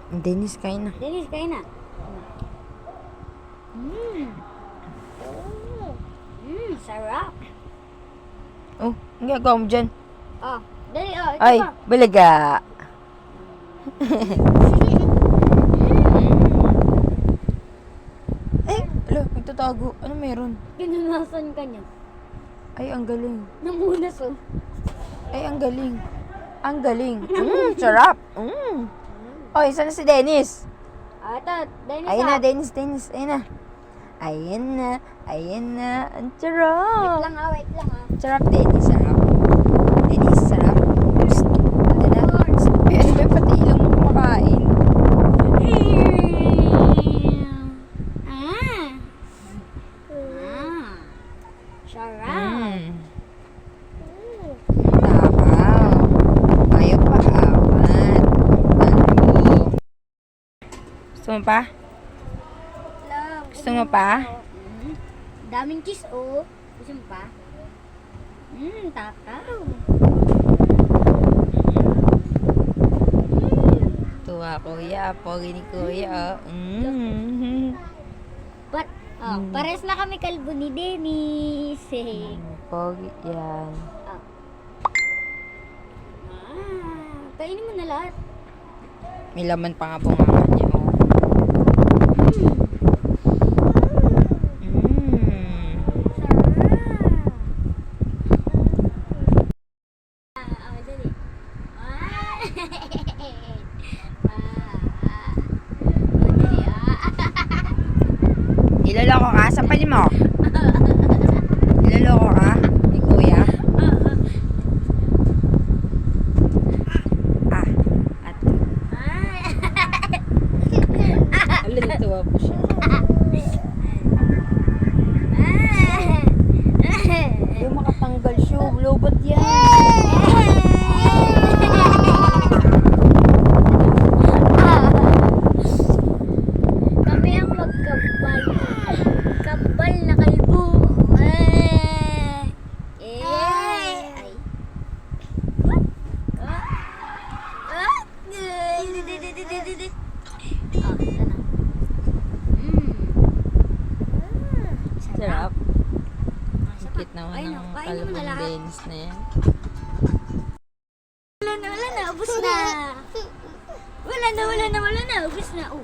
Dennis, kain na. Dennis, kain na. Sarap. Oh, ang gagawa mo dyan? Oh, dali, oh, ito Ay, pa. balaga. Ay, ala, nagtatago. Ano meron? Pinunasan ka niya. Ay, ang galing. Namunas, oh. Ay, ang galing. Ang galing. Sarap. Oh, isa na si Dennis. Ah, ito, Dennis, Ayun na, ah. Dennis. Ayun na. Ayan na. Ang Wait sarap. lang, ah, wait lang, ah. Sarap, Dennis. Sarap. Dennis, sarap. Psst. Ito na. Psst. Ay, ano ba yung pati ilang mo kumakain? Sarap. Takaw. Ayaw pa awan. Ano? Gusto mo pa? Gusto mo pa? Daming cheese, oh. Gusto mo pa? Takaw. Tuwa, kuya. Pogi ni kuya. Pares na kami kalbo ni Dennis. Pogi yan. Kainin mo na lahat. May laman pa nga bunganga niya. Oh. Dali. Niloloko ka? Sampalin mo. Niloloko ka? Ni kuya? At alituwa po siya. Yung makatanggal siya. Lobat yan. Kami ang magkabal. Kabal na kalbo. Ay. Sarap. Sakit naman Ay, ng no, kainin mo na kalabang lahat. Dennis na yan. Wala na, ubus na. Wala na, ubus na. Oh.